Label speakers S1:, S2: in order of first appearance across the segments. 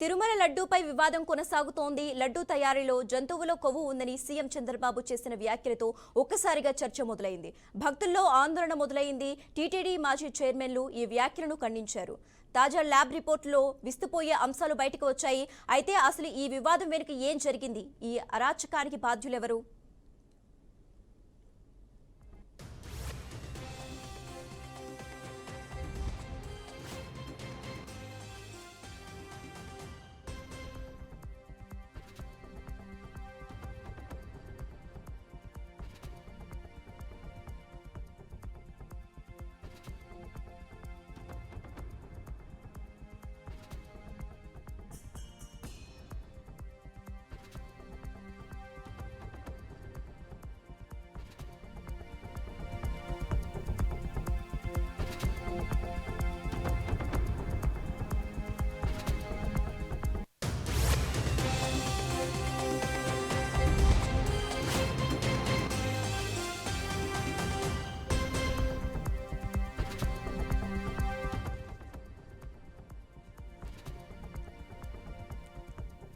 S1: తిరుమల లడ్డూపై వివాదం కొనసాగుతోంది. లడ్డూ తయారీలో జంతువుల కొవ్వు ఉందని సీఎం చంద్రబాబు చేసిన వ్యాఖ్యలతో ఒక్కసారిగా చర్చ మొదలైంది. భక్తుల్లో ఆందోళన మొదలైంది. టీటీడీ మాజీ చైర్మన్లు ఈ వ్యాఖ్యలను ఖండించారు. తాజా ల్యాబ్ రిపోర్టులో విస్తుపోయే అంశాలు బయటకు వచ్చాయి. అయితే అసలు ఈ వివాదం వెనుక ఏం జరిగింది? ఈ అరాచకానికి బాధ్యులెవరు?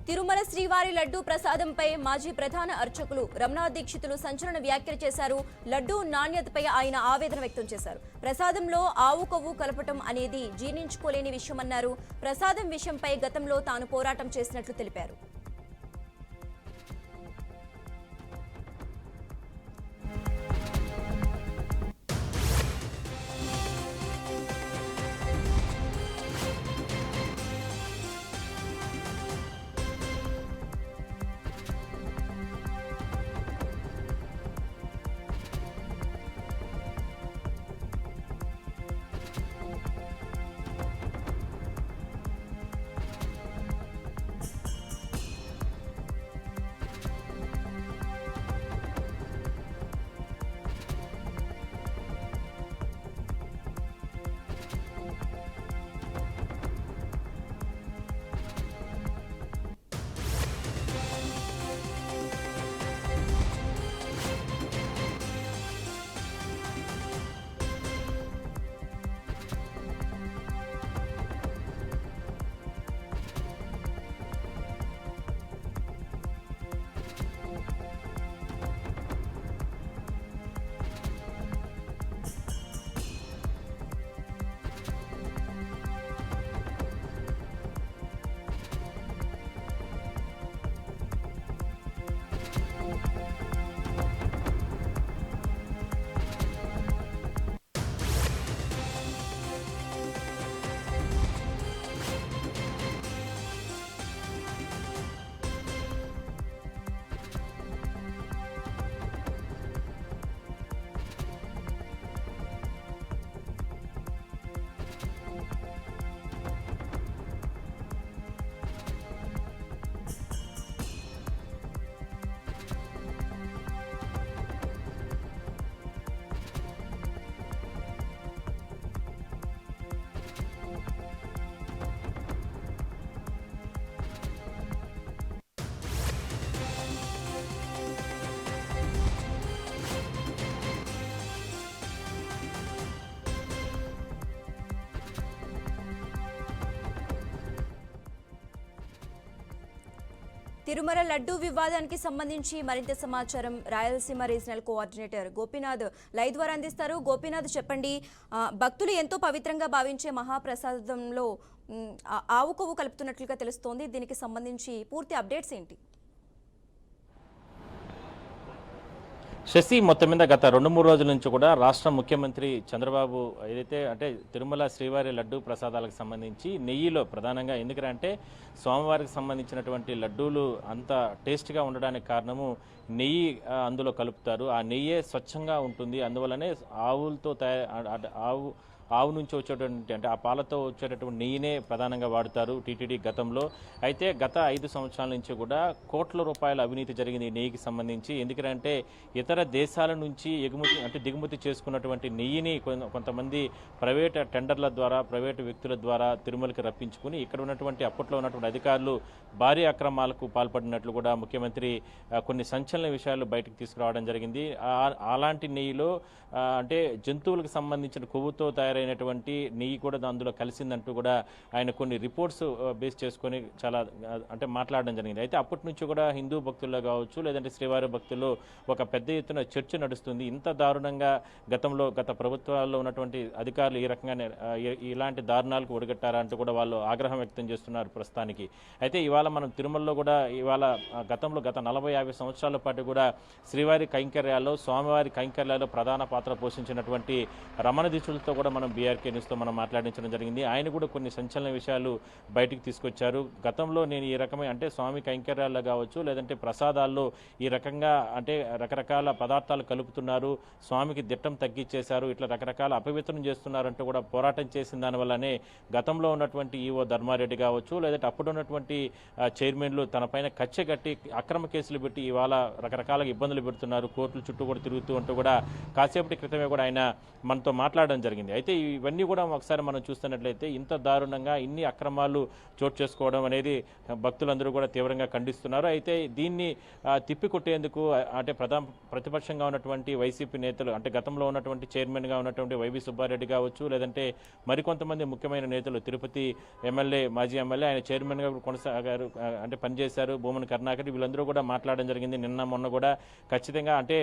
S1: తిరుమల శ్రీవారి లడ్డూ ప్రసాదంపై మాజీ ప్రధాన అర్చకులు రమణాథ్ దీక్షితులు సంచలన వ్యాఖ్యలు చేశారు. లడ్డూ నాణ్యతపై ఆయన ఆవేదన వ్యక్తం చేశారు. ప్రసాదంలో ఆవు కొవ్వు కలపటం అనేది జీర్ణించుకోలేని విషయమన్నారు. ప్రసాదం విషయంపై గతంలో తాను పోరాటం చేసినట్లు తెలిపారు. తిరుమల లడ్డూ వివాదానికి సంబంధించి మరింత సమాచారం Rayalaseema regional coordinator Gopinath live ద్వారా అందిస్తారు. గోపీనాథ్, చెప్పండి. భక్తులు ఎంతో పవిత్రంగా భావించే మహాప్రసాదంలో ఆవు కొవ్వు కలుపుతున్నట్లుగా తెలుస్తోంది. దీనికి సంబంధించి పూర్తి అప్డేట్స్ ఏంటి?
S2: శశి, మొత్తం మీద గత 2-3 రోజుల నుంచి కూడా రాష్ట్ర ముఖ్యమంత్రి చంద్రబాబు ఏదైతే అంటే తిరుమల శ్రీవారి లడ్డూ ప్రసాదాలకు సంబంధించి నెయ్యిలో ప్రధానంగా ఎందుకంటే స్వామివారికి సంబంధించినటువంటి లడ్డూలు అంత టేస్ట్గా ఉండడానికి కారణము నెయ్యి అందులో కలుపుతారు. ఆ నెయ్యే స్వచ్ఛంగా ఉంటుంది. అందువల్లనే ఆవు నుంచి వచ్చేటువంటి అంటే ఆ పాలతో వచ్చేటటువంటి నెయ్యినే ప్రధానంగా వాడతారు టీటీడీ గతంలో. అయితే గత 5 సంవత్సరాల నుంచి కూడా కోట్ల రూపాయల అవినీతి జరిగింది ఈ నెయ్యికి సంబంధించి. ఎందుకంటే ఇతర దేశాల నుంచి దిగుమతి చేసుకున్నటువంటి నెయ్యిని కొంతమంది ప్రైవేట్ టెండర్ల ద్వారా ప్రైవేటు వ్యక్తుల ద్వారా తిరుమలకి రప్పించుకుని ఇక్కడ ఉన్నటువంటి అప్పట్లో ఉన్నటువంటి అధికారులు భారీ అక్రమాలకు పాల్పడినట్లు కూడా ముఖ్యమంత్రి కొన్ని సంచలన విషయాలు బయటకు తీసుకురావడం జరిగింది. అలాంటి నెయ్యిలో అంటే జంతువులకు సంబంధించిన కొవ్వుతో తయారైన తయారైనటువంటి నెయ్యి కూడా అందులో కలిసిందంటూ కూడా ఆయన కొన్ని రిపోర్ట్స్ బేస్ చేసుకొని చాలా అంటే మాట్లాడడం జరిగింది. అయితే అప్పటి నుంచి కూడా హిందూ భక్తుల్లో కావచ్చు, లేదంటే శ్రీవారి భక్తుల్లో ఒక పెద్ద ఎత్తున చర్చ నడుస్తుంది. ఇంత దారుణంగా గత ప్రభుత్వాల్లో ఉన్నటువంటి అధికారులు ఈ రకంగా ఇలాంటి దారుణాలకు ఒడిగట్టారా అంటూ కూడా వాళ్ళు ఆగ్రహం వ్యక్తం చేస్తున్నారు ప్రస్తుతానికి. అయితే ఇవాళ మనం తిరుమలలో కూడా ఇవాళ గతంలో గత 40-50 సంవత్సరాల పాటు కూడా శ్రీవారి కైంకర్యాల్లో, స్వామివారి కైంకర్యాల్లో ప్రధాన పాత్ర పోషించినటువంటి రమణ దీక్షలతో కూడా మనం బీఆర్కే న్యూస్తో మనం మాట్లాడించడం జరిగింది. ఆయన కూడా కొన్ని సంచలన విషయాలు బయటికి తీసుకొచ్చారు. గతంలో నేను ఈ రకమైన అంటే స్వామి కైంకర్యాల్లో కావచ్చు, లేదంటే ప్రసాదాల్లో ఈ రకంగా అంటే రకరకాల పదార్థాలు కలుపుతున్నారు, స్వామికి దిట్టం తగ్గించేశారు, ఇట్లా రకరకాల అపవిత్రం చేస్తున్నారంటూ కూడా పోరాటం చేసిన దానివల్లనే గతంలో ఉన్నటువంటి ఈవో ధర్మారెడ్డి కావచ్చు, లేదంటే అప్పుడు ఉన్నటువంటి చైర్మన్లు తన పైన కచ్చ కట్టి అక్రమ కేసులు పెట్టి ఇవాళ రకరకాల ఇబ్బందులు పెడుతున్నారు, కోర్టుల చుట్టూ కూడా తిరుగుతూ ఉంటూ కూడా కాసేపటి క్రితమే కూడా ఆయన మనతో మాట్లాడడం జరిగింది. అయితే ఇవన్నీ కూడా ఒకసారి మనం చూస్తున్నట్లయితే ఇంత దారుణంగా ఇన్ని అక్రమాలు చోటు చేసుకోవడం అనేది భక్తులందరూ కూడా తీవ్రంగా ఖండిస్తున్నారు. అయితే దీన్ని తిప్పికొట్టేందుకు అంటే ప్రతిపక్షంగా ఉన్నటువంటి వైసీపీ నేతలు అంటే గతంలో ఉన్నటువంటి చైర్మన్గా ఉన్నటువంటి వైవి సుబ్బారెడ్డి కావచ్చు, లేదంటే మరికొంతమంది ముఖ్యమైన నేతలు తిరుపతి ఎమ్మెల్యే, మాజీ ఎమ్మెల్యే, ఆయన చైర్మన్గా కొనసాగారు అంటే పనిచేశారు, భూమన్ కరుణాకర్, వీళ్ళందరూ కూడా మాట్లాడడం జరిగింది. నిన్న మొన్న కూడా ఖచ్చితంగా అంటే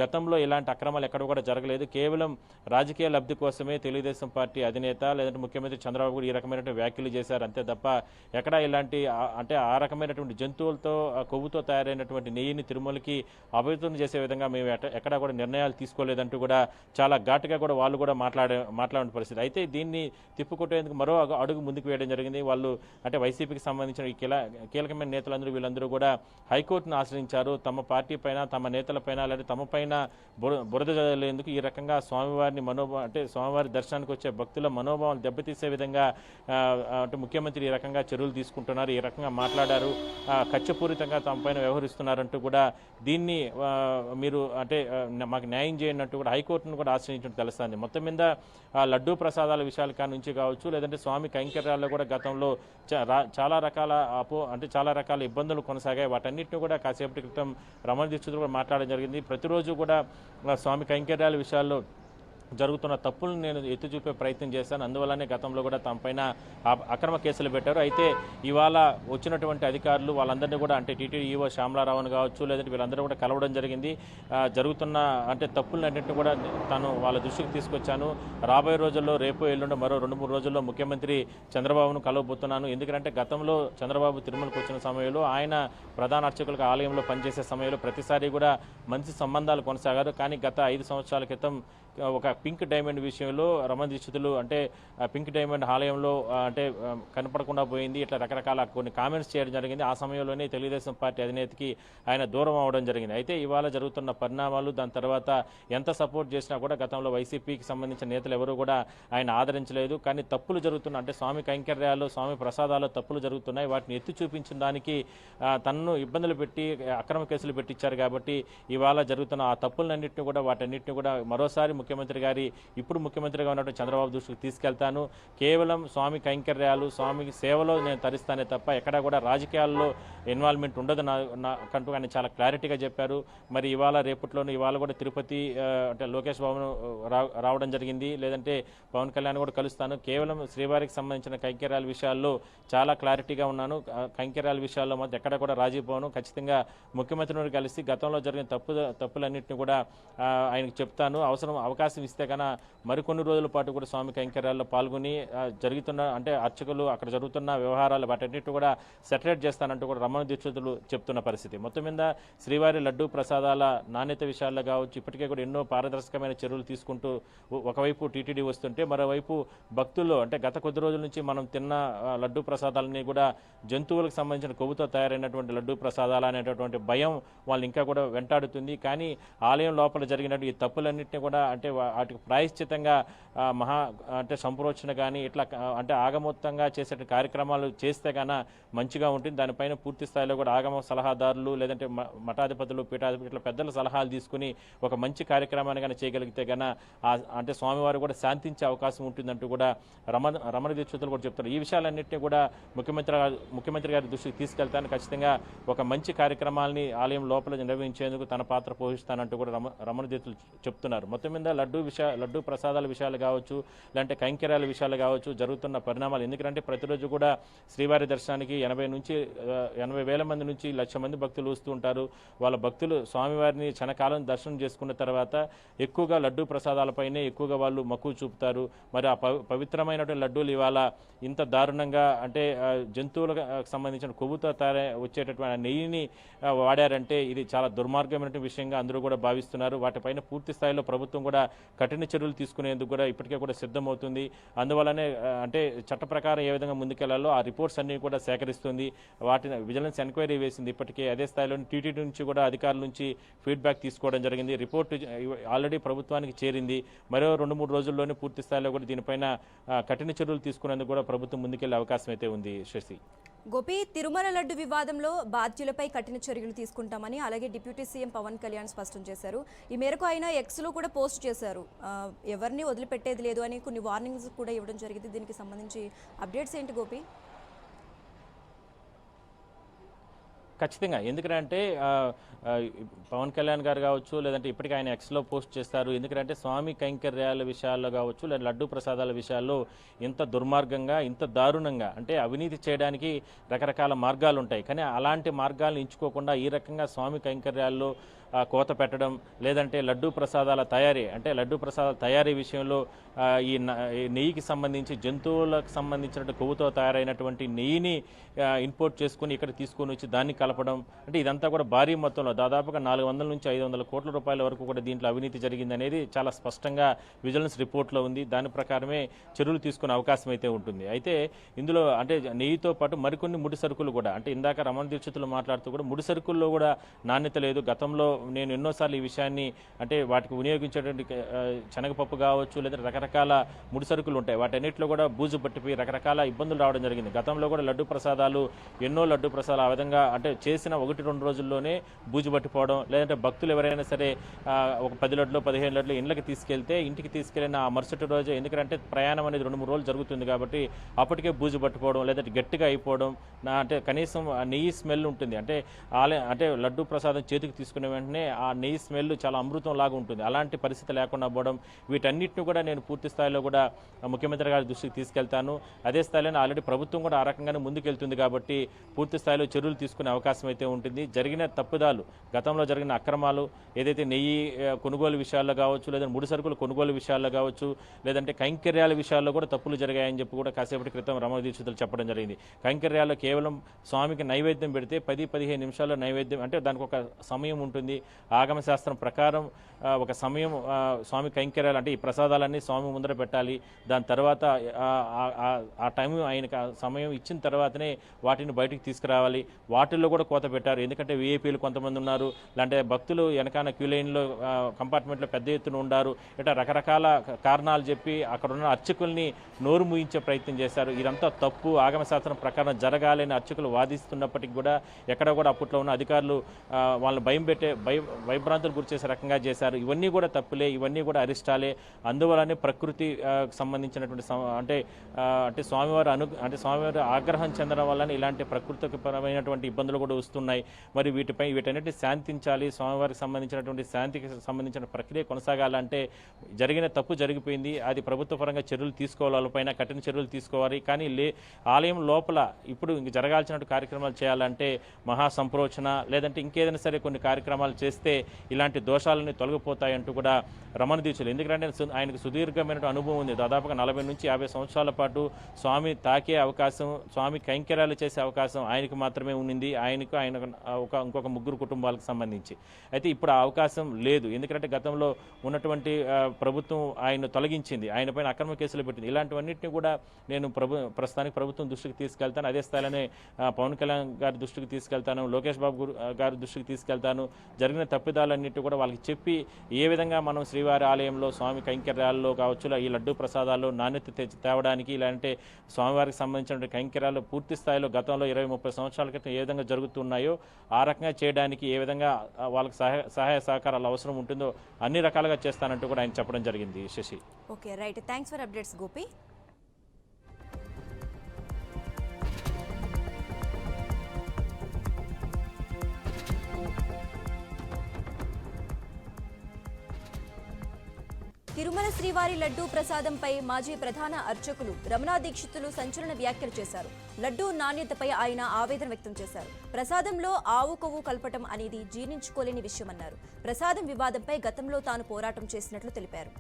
S2: గతంలో ఇలాంటి అక్రమాలు ఎక్కడ కూడా జరగలేదు, కేవలం రాజకీయ లబ్ధి కోసమే తెలుగుదేశం పార్టీ అధినేత లేదంటే ముఖ్యమంత్రి చంద్రబాబు కూడా ఈ రకమైనటువంటి వ్యాఖ్యలు చేశారు అంతే తప్ప ఎక్కడ ఇలాంటి అంటే ఆ రకమైనటువంటి జంతువులతో కొవ్వుతో తయారైనటువంటి నెయ్యిని తిరుమలకి అపవిత్రం చేసే విధంగా మేము ఎక్కడా కూడా నిర్ణయాలు తీసుకోలేదంటూ కూడా చాలా ఘాటుగా కూడా వాళ్ళు కూడా మాట్లాడే పరిస్థితి. అయితే దీన్ని తిప్పుకొట్టేందుకు మరో అడుగు ముందుకు వేయడం జరిగింది. వాళ్ళు అంటే వైసీపీకి సంబంధించిన ఈ కీలకమైన నేతలందరూ వీళ్ళందరూ కూడా హైకోర్టును ఆశ్రయించారు. తమ పార్టీ పైన, తమ నేతల పైన, లేదా తమ పైన బురద జల్లేందుకు ఈ రకంగా స్వామివారిని అంటే స్వామివారి దర్శనానికి వచ్చే భక్తుల మనోభావం దెబ్బతీసే విధంగా అంటే ముఖ్యమంత్రి ఈ రకంగా చర్యలు తీసుకుంటున్నారు, ఈ రకంగా మాట్లాడారు, కక్షపూరితంగా తమ పైన వ్యవహరిస్తున్నారంటూ కూడా దీన్ని మీరు అంటే మాకు న్యాయం చేయండి అంటూ కూడా హైకోర్టును కూడా ఆశ్రయించినట్టు తెలుస్తుంది. మొత్తం మీద లడ్డూ ప్రసాదాల విషయాల నుంచి కావచ్చు, లేదంటే స్వామి కైంకర్యాల్లో కూడా గతంలో చాలా రకాల ఇబ్బందులు కొనసాగాయి. వాటన్నిటిని కూడా కాసేపటి క్రితం రమణ దీక్షితులు కూడా మాట్లాడడం జరిగింది. ప్రతిరోజు కూడా స్వామి కైంకర్యాల విషయాల్లో జరుగుతున్న తప్పులను నేను ఎత్తి చూపే ప్రయత్నం చేశాను, అందువల్లనే గతంలో కూడా తమ పైన అక్రమ కేసులు పెట్టారు. అయితే ఇవాళ వచ్చినటువంటి అధికారులు వాళ్ళందరినీ కూడా అంటే టీటీడీ ఈవో శ్యామలారావును కావచ్చు, లేదంటే వీళ్ళందరూ కూడా కలవడం జరిగింది. జరుగుతున్న అంటే తప్పులన్నింటినీ కూడా తాను వాళ్ళ దృష్టికి తీసుకొచ్చాను. రాబోయే రోజుల్లో రేపు ఎల్లుండి మరో 2-3 రోజుల్లో ముఖ్యమంత్రి చంద్రబాబును కలవబోతున్నాను. ఎందుకంటే గతంలో చంద్రబాబు తిరుమలకు వచ్చిన సమయంలో ఆయన ప్రధాన అర్చకులకు ఆలయంలో పనిచేసే సమయంలో ప్రతిసారి కూడా మంచి సంబంధాలు కొనసాగారు. కానీ గత 5 సంవత్సరాల క్రితం ఒక పింక్ డైమండ్ విషయంలో రమణ దీక్షితులు అంటే పింక్ డైమండ్ ఆలయంలో అంటే కనపడకుండా పోయింది, ఇట్లా రకరకాల కొన్ని కామెంట్స్ చేయడం జరిగింది. ఆ సమయంలోనే తెలుగుదేశం పార్టీ అధినేతకి ఆయన దూరం అవ్వడం జరిగింది. అయితే ఇవాళ జరుగుతున్న పరిణామాలు, దాని తర్వాత ఎంత సపోర్ట్ చేసినా కూడా గతంలో వైసీపీకి సంబంధించిన నేతలు ఎవరు కూడా ఆయన ఆదరించలేదు. కానీ తప్పులు జరుగుతున్న అంటే స్వామి కైంకర్యాలు, స్వామి ప్రసాదాలు తప్పులు జరుగుతున్నాయి, వాటిని ఎత్తి చూపించిన దానికి తనను ఇబ్బందులు పెట్టి అక్రమ కేసులు పెట్టించారు. కాబట్టి ఇవాళ జరుగుతున్న ఆ తప్పులన్నింటినీ కూడా వాటన్నిటిని కూడా మరోసారి ఇప్పుడు ముఖ్యమంత్రిగా ఉన్నటువంటి చంద్రబాబు దృష్టికి తీసుకెళ్తాను. కేవలం స్వామి కైంకర్యాలు, స్వామి సేవలో నేను తరిస్తానే తప్ప ఎక్కడా కూడా రాజకీయాల్లో ఇన్వాల్వ్మెంట్ ఉండదు నాకంటూ ఆయన చాలా క్లారిటీగా చెప్పారు. మరి ఇవాళ కూడా తిరుపతి అంటే లోకేష్ బాబును రావడం జరిగింది, లేదంటే పవన్ కళ్యాణ్ కూడా కలుస్తాను. కేవలం శ్రీవారికి సంబంధించిన కైంకర్యాల విషయాల్లో చాలా క్లారిటీగా ఉన్నాను. కైంకర్యాల విషయాల్లో మాత్రం ఎక్కడ కూడా రాజీ పోను. ఖచ్చితంగా ముఖ్యమంత్రిని కలిసి గతంలో జరిగిన తప్పులన్నింటినీ కూడా ఆయనకు చెప్తాను. అవకాశం ఇస్తే కన్నా మరికొన్ని రోజుల పాటు కూడా స్వామి కైంకర్యాల్లో పాల్గొని జరుగుతున్న అంటే అర్చకులు అక్కడ జరుగుతున్న వ్యవహారాలు వాటన్నిటి కూడా సెటరేట్ చేస్తానంటూ కూడా రమణ దీక్షితులు చెప్తున్న పరిస్థితి. మొత్తం మీద శ్రీవారి లడ్డూ ప్రసాదాల నాణ్యత విషయాల్లో కావచ్చు ఇప్పటికే కూడా ఎన్నో పారదర్శకమైన చర్యలు తీసుకుంటూ ఒకవైపు టీటీడీ వస్తుంటే మరోవైపు భక్తుల్లో అంటే గత కొద్ది రోజుల నుంచి మనం తిన్న లడ్డూ ప్రసాదాలని కూడా జంతువులకు సంబంధించిన కొవ్వుతో తయారైనటువంటి లడ్డూ ప్రసాదాలు అనేటటువంటి భయం వాళ్ళు ఇంకా కూడా వెంటాడుతుంది. కానీ ఆలయం లోపల జరిగినట్టు ఈ తప్పులన్నింటినీ కూడా అంటే వాటికి ప్రాయశ్చితంగా అంటే సంప్రోచన కానీ ఇట్లా అంటే ఆగమోత్తంగా చేసే కార్యక్రమాలు చేస్తే కన్నా మంచిగా ఉంటుంది. దానిపైన పూర్తి స్థాయిలో కూడా ఆగమ సలహాదారులు లేదంటే మఠాధిపతులు, పీఠాధిపతులు ఇట్లా పెద్దల సలహాలు తీసుకుని ఒక మంచి కార్యక్రమాన్ని కానీ చేయగలిగితే కన్నా అంటే స్వామివారు కూడా శాంతించే అవకాశం ఉంటుందంటూ కూడా రమణ దీక్షితులు కూడా చెప్తారు. ఈ విషయాలన్నింటినీ కూడా ముఖ్యమంత్రి గారి దృష్టికి తీసుకెళ్తాను. ఖచ్చితంగా ఒక మంచి కార్యక్రమాలని ఆలయం లోపల నిర్వహించేందుకు తన పాత్ర పోషిస్తానంటూ కూడా రమణ దీక్షితులు చెప్తున్నారు. మొత్తం మీద లడ్డు ప్రసాదాల విషయాలు కావచ్చు, లేదంటే కైంకర్యాల విషయాలు కావచ్చు, జరుగుతున్న పరిణామాలు. ఎందుకంటే ప్రతిరోజు కూడా శ్రీవారి దర్శనానికి 80,000 మంది నుంచి 1,00,000 మంది భక్తులు వస్తూ ఉంటారు. వాళ్ళ భక్తులు స్వామివారిని క్షణకాలం దర్శనం చేసుకున్న తర్వాత ఎక్కువగా లడ్డు ప్రసాదాలపైనే ఎక్కువగా వాళ్ళు మక్కువ చూపుతారు. మరి ఆ పవిత్రమైనటువంటి లడ్డూలు ఇవాళ ఇంత దారుణంగా అంటే జంతువులకు సంబంధించిన కొవ్వుతో వచ్చేటటువంటి నెయ్యిని వాడారంటే ఇది చాలా దుర్మార్గమైనటువంటి విషయంగా అందరూ కూడా భావిస్తున్నారు. వాటిపైన పూర్తి స్థాయిలో ప్రభుత్వం కూడా కఠిన చర్యలు తీసుకునేందుకు కూడా ఇప్పటికే కూడా సిద్ధమవుతుంది. అందువల్లనే అంటే చట్ట ప్రకారం ఏ విధంగా ముందుకెళ్లాలో ఆ రిపోర్ట్స్ అన్ని కూడా సేకరిస్తుంది. వాటిని విజిలెన్స్ ఎంక్వైరీ వేసింది ఇప్పటికే. అదే స్థాయిలో టీటీడీ నుంచి కూడా అధికారుల నుంచి ఫీడ్బ్యాక్ తీసుకోవడం జరిగింది. రిపోర్ట్ ఆల్రెడీ ప్రభుత్వానికి చేరింది. మరో 2-3 రోజుల్లోనే పూర్తి స్థాయిలో కూడా దీనిపైన కఠిన చర్యలు తీసుకునేందుకు కూడా ప్రభుత్వం ముందుకెళ్లే అవకాశం అయితే ఉంది. శశి,
S1: గోపి, తిరుమల లడ్డు వివాదంలో బాధ్యులపై కఠిన చర్యలు తీసుకుంటామని అలాగే డిప్యూటీ సీఎం పవన్ కళ్యాణ్ స్పష్టం చేశారు. ఈ మేరకు ఆయన ఎక్స్లో కూడా పోస్ట్ చేశారు. ఎవరిని వదిలిపెట్టేది లేదు అని కొన్ని వార్నింగ్స్ కూడా ఇవ్వడం జరిగింది. దీనికి సంబంధించి అప్డేట్స్ ఏంటి గోపి?
S2: ఖచ్చితంగా. ఎందుకంటే పవన్ కళ్యాణ్ గారు కావచ్చు, లేదంటే ఇప్పటికీ ఆయన ఎక్స్లో పోస్ట్ చేస్తారు. ఎందుకంటే స్వామి కైంకర్యాల విషయాల్లో కావచ్చు, లేదా లడ్డు ప్రసాదాల విషయాల్లో ఇంత దుర్మార్గంగా, ఇంత దారుణంగా అంటే అవినీతి చేయడానికి రకరకాల మార్గాలు ఉంటాయి. కానీ అలాంటి మార్గాలను ఎంచుకోకుండా ఈ రకంగా స్వామి కైంకర్యాల్లో కోత పెట్టడం, లేదంటే లడ్డు ప్రసాదాల తయారీ విషయంలో ఈ నెయ్యికి సంబంధించి జంతువులకు సంబంధించినటువంటి కొవ్వుతో తయారైనటువంటి నెయ్యిని ఇంపోర్ట్ చేసుకుని ఇక్కడ తీసుకొని వచ్చి దాన్ని కలపడం, అంటే ఇదంతా కూడా భారీ మొత్తంలో దాదాపుగా 400 నుంచి 500 కోట్ల రూపాయల వరకు కూడా దీంట్లో అవినీతి జరిగింది అనేది చాలా స్పష్టంగా విజిలెన్స్ రిపోర్ట్లో ఉంది. దాని ప్రకారమే చర్యలు తీసుకునే అవకాశం అయితే ఉంటుంది. అయితే ఇందులో అంటే నెయ్యితో పాటు మరికొన్ని ముడి సరుకులు కూడా, అంటే ఇందాక రమణ దీక్షితులు మాట్లాడుతూ కూడా ముడి సరుకుల్లో కూడా నాణ్యత లేదు. గతంలో నేను ఎన్నోసార్లు ఈ విషయాన్ని అంటే వాటికి వినియోగించేటువంటి శనగపప్పు కావచ్చు, లేదా రకరకాల ముడి సరుకులు ఉంటాయి, వాటన్నిటిలో కూడా బూజు పట్టిపోయి రకరకాల ఇబ్బందులు రావడం జరిగింది. గతంలో కూడా లడ్డు ప్రసాదాలు ఎన్నో లడ్డు ప్రసాదాలు ఆ విధంగా అంటే చేసిన 1-2 రోజుల్లోనే బూజు పట్టిపోవడం, లేదంటే భక్తులు ఎవరైనా సరే ఒక 10 లడ్లు 15 లడ్లు ఇంటికి తీసుకెళ్ళిన ఆ మరుసటి రోజు, ఎందుకంటే ప్రయాణం అనేది 2-3 రోజులు జరుగుతుంది కాబట్టి అప్పటికే బూజు పట్టిపోవడం, లేదంటే గట్టిగా అయిపోవడం, అంటే కనీసం ఆ నెయ్యి స్మెల్ ఉంటుంది. అంటే లడ్డు ప్రసాదం చేతికి తీసుకునే వెంటనే ఆ నెయ్యి స్మెల్ చాలా అమృతం లాగా ఉంటుంది. అలాంటి పరిస్థితి లేకుండా పోవడం, వీటన్నిటిని కూడా నేను పూర్తి స్థాయిలో కూడా ముఖ్యమంత్రి గారి దృష్టికి తీసుకెళ్తాను. అదే స్థాయిలో ఆల్రెడీ ప్రభుత్వం కూడా ఆ రకంగానే ముందుకెళ్తుంది కాబట్టి పూర్తి స్థాయిలో చర్యలు తీసుకునే అవకాశం అయితే ఉంటుంది. జరిగిన తప్పుదాలు, గతంలో జరిగిన అక్రమాలు ఏదైతే నెయ్యి కొనుగోలు విషయాల్లో కావచ్చు, లేదా ముడి సరుకుల కొనుగోలు విషయాల్లో కావచ్చు, లేదంటే కైంకర్యాల విషయాల్లో కూడా తప్పులు జరిగాయని చెప్పి కూడా కాసేపటి క్రితం రమణ దీక్షితులు చెప్పడం జరిగింది. కైంకర్యాల్లో కేవలం స్వామికి నైవేద్యం పెడితే 10-15 నిమిషాల్లో నైవేద్యం, అంటే దానికి ఒక సమయం ఉంటుంది. ఆగమ శాస్త్రం ప్రకారం ఒక సమయం స్వామి కైంకర్యాలు అంటే ఈ ప్రసాదాలన్నీ స్వామి ముందర పెట్టాలి. దాని తర్వాత ఆ టైం ఆయనకు సమయం ఇచ్చిన తర్వాతనే వాటిని బయటికి తీసుకురావాలి. వాటిల్లో కూడా కోత పెట్టారు. ఎందుకంటే వీఐపీలు కొంతమంది ఉన్నారు, లేదంటే భక్తులు వెనకాల క్యూ లైన్లో కంపార్ట్మెంట్లో పెద్ద ఎత్తున ఉండారు, ఇట్లా రకరకాల కారణాలు చెప్పి అక్కడున్న అర్చకుల్ని నోరు మూయించే ప్రయత్నం చేశారు. ఇదంతా తప్పు, ఆగమ శాస్త్రం ప్రకారం జరగాలని అర్చకులు వాదిస్తున్నప్పటికీ కూడా ఎక్కడ కూడా అప్పట్లో ఉన్న అధికారులు వాళ్ళని భయభ్రాంతులు గురి చేసే రకంగా చేశారు. ఇవన్నీ కూడా తప్పులే, ఇవన్నీ కూడా అరిష్టాలే. అందువల్లనే ప్రకృతి సంబంధించినటువంటి అంటే స్వామివారి ఆగ్రహం చెందడం వల్లనే ఇలాంటి ప్రకృతికి పరమైనటువంటి ఇబ్బందులు కూడా వస్తున్నాయి. మరి వీటన్నిటిని శాంతించాలి. స్వామివారికి సంబంధించినటువంటి శాంతికి సంబంధించిన ప్రక్రియ కొనసాగాలంటే జరిగిన తప్పు జరిగిపోయింది, అది ప్రభుత్వ పరంగా చర్యలు తీసుకోవాలి, వాళ్ళపైన కఠిన చర్యలు తీసుకోవాలి. కానీ ఆలయం లోపల ఇప్పుడు ఇంక జరగాల్సిన కార్యక్రమాలు చేయాలంటే మహాసంప్రోచన, లేదంటే ఇంకేదైనా సరే కొన్ని కార్యక్రమాలు చేస్తే ఇలాంటి దోషాలని తొలగిపోతాయంటూ కూడా రమణ దీక్షలు, ఎందుకంటే ఆయనకు సుదీర్ఘమైన అనుభవం ఉంది. దాదాపుగా 40 నుంచి 50 సంవత్సరాల పాటు స్వామి తాకే అవకాశం, స్వామి కైంకర్యాలు చేసే అవకాశం ఆయనకు మాత్రమే ఉండింది. ఆయన ఇంకొక 3 కుటుంబాలకు సంబంధించి. అయితే ఇప్పుడు ఆ అవకాశం లేదు. ఎందుకంటే గతంలో ఉన్నటువంటి ప్రభుత్వం ఆయన తొలగించింది, ఆయన పైన అక్రమ కేసులు పెట్టింది. ఇలాంటివన్నింటినీ కూడా నేను ప్రస్తుతానికి ప్రభుత్వం దృష్టికి తీసుకెళ్తాను. అదే స్థాయిలోనే పవన్ కళ్యాణ్ గారి దృష్టికి తీసుకెళ్తాను, లోకేష్ బాబు గారి దృష్టికి తీసుకెళ్తాను. జరిగిన తప్పిదాలన్నింటి కూడా వాళ్ళకి చెప్పి ఏ విధంగా మనం శ్రీవారి ఆలయంలో స్వామి కైంకర్యాల్లో కావచ్చు, ఈ లడ్డు ప్రసాదాల్లో నాణ్యత తేవడానికి, ఇలాంటి స్వామివారికి సంబంధించిన కైంకర్యాలు పూర్తి స్థాయిలో గతంలో 20-30 సంవత్సరాల క్రితం ఏ విధంగా జరుగుతున్నాయో ఆ రకంగా చేయడానికి ఏ విధంగా వాళ్ళకి సహాయ సహకారాలు అవసరం ఉంటుందో అన్ని రకాలుగా చేస్తానంటూ కూడా ఆయన చెప్పడం జరిగింది. Sashi,
S1: okay, right, thanks for updates Gopi. Tirumala శ్రీవారి లడ్డూ ప్రసాదంపై మాజీ ప్రధాన అర్చకులు రమణా దీక్షితులు సంచలన వ్యాఖ్యలు చేశారు. లడ్డూ నాణ్యతపై ఆయన ఆవేదన వ్యక్తం చేశారు. ప్రసాదంలో ఆవు కొవ్వు కలపటం అనేది జీర్ణించుకోలేని విషయమన్నారు. ప్రసాదం వివాదంపై గతంలో తాను పోరాటం చేసినట్లు తెలిపారు.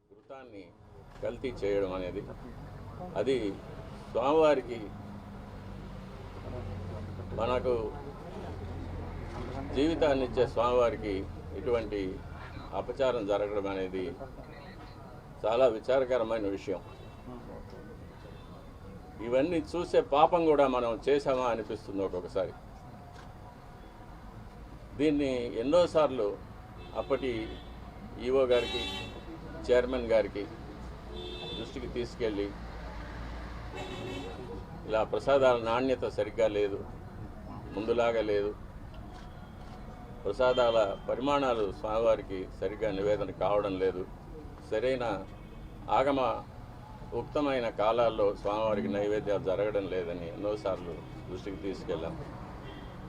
S3: ఘృతాన్ని కల్తీ చేయడం అనేది అది స్వామివారికి మనకు జీవితాన్ని ఇచ్చే స్వామివారికి ఇటువంటి అపచారం జరగడం అనేది చాలా విచారకరమైన విషయం. ఇవన్నీ చూసే పాపం కూడా మనం చేశామా అనిపిస్తుంది ఒక్కొక్కసారి. దీన్ని ఎన్నోసార్లు అప్పటి ఈవో గారికి, చైర్మన్ గారికి దృష్టికి తీసుకెళ్ళి ఇలా ప్రసాదాల నాణ్యత సరిగ్గా లేదు, ముందులాగా లేదు, ప్రసాదాల పరిమాణాలు స్వామివారికి సరిగ్గా నివేదన కావడం లేదు, సరైన ఆగమ ఉక్తమైన కాలాల్లో స్వామివారికి నైవేద్యాలు జరగడం లేదని ఎన్నోసార్లు దృష్టికి తీసుకెళ్ళాం.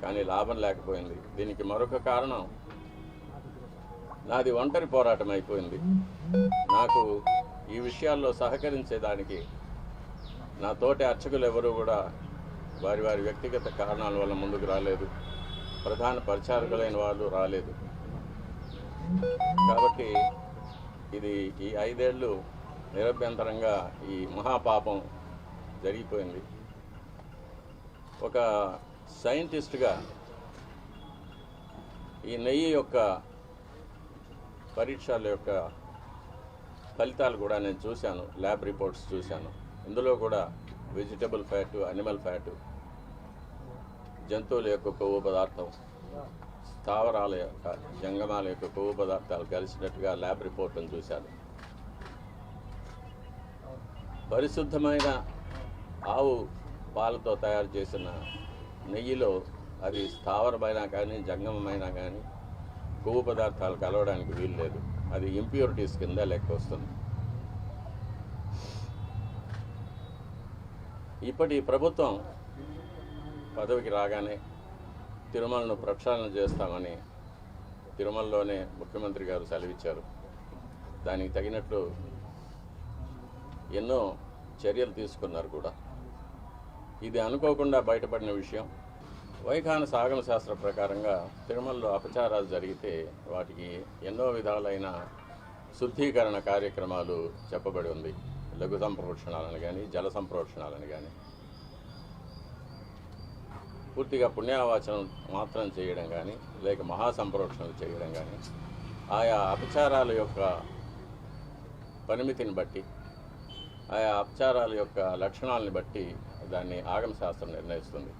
S3: కానీ లాభం లేకపోయింది. దీనికి మరొక కారణం నాది ఒంటరి పోరాటం అయిపోయింది. నాకు ఈ విషయాల్లో సహకరించేదానికి నా తోటి అర్చకులు ఎవరూ కూడా వారి వారి వ్యక్తిగత కారణాల వల్ల ముందుకు రాలేదు. ప్రధాన పరిచారకులైన వాళ్ళు రాలేదు. కాబట్టి ఇది ఈ 5 ఏళ్ళు నిరభ్యంతరంగా ఈ మహాపాపం జరిగిపోయింది. ఒక సైంటిస్ట్గా ఈ నెయ్యి యొక్క పరీక్షల యొక్క ఫలితాలు కూడా నేను చూశాను, ల్యాబ్ రిపోర్ట్స్ చూశాను. ఇందులో కూడా వెజిటబుల్ ఫ్యాటు, అనిమల్ ఫ్యాటు, జంతువుల యొక్క కొవ్వు పదార్థం, స్థావరాల యొక్క జంగమాల యొక్క కొవ్వు పదార్థాలు కలిసినట్టుగా ల్యాబ్ రిపోర్ట్లను చూశాను. పరిశుద్ధమైన ఆవు పాలతో తయారు చేసిన నెయ్యిలో అది స్థావరమైనా కానీ జంగమమైనా కానీ కొవ్వు పదార్థాలు కలవడానికి వీలు లేదు. అది ఇంప్యూరిటీస్ కింద లెక్క వస్తుంది. ఇప్పటి ప్రభుత్వం పదవికి రాగానే తిరుమలను ప్రక్షాళన చేస్తామని తిరుమలలోనే ముఖ్యమంత్రి గారు సెలవిచ్చారు. దానికి తగినట్లు ఎన్నో చర్యలు తీసుకున్నారు కూడా. ఇది అనుకోకుండా బయటపడిన విషయం. వైఖానస ఆగమ శాస్త్ర ప్రకారంగా తిరుమలలో అపచారాలు జరిగితే వాటికి ఎన్నో విధాలైన శుద్ధీకరణ కార్యక్రమాలు చెప్పబడి ఉంది. లఘు సంప్రోక్షణాలను కానీ, జల సంప్రోక్షణాలను కానీ, పూర్తిగా పుణ్యావాచనం మాత్రం చేయడం కానీ, లేక మహాసంప్రోక్షణలు చేయడం కానీ, ఆయా అపచారాల యొక్క పరిమితిని బట్టి, ఆయా అపచారాల యొక్క లక్షణాలను బట్టి దాన్ని ఆగమ శాస్త్రం నిర్ణయిస్తుంది.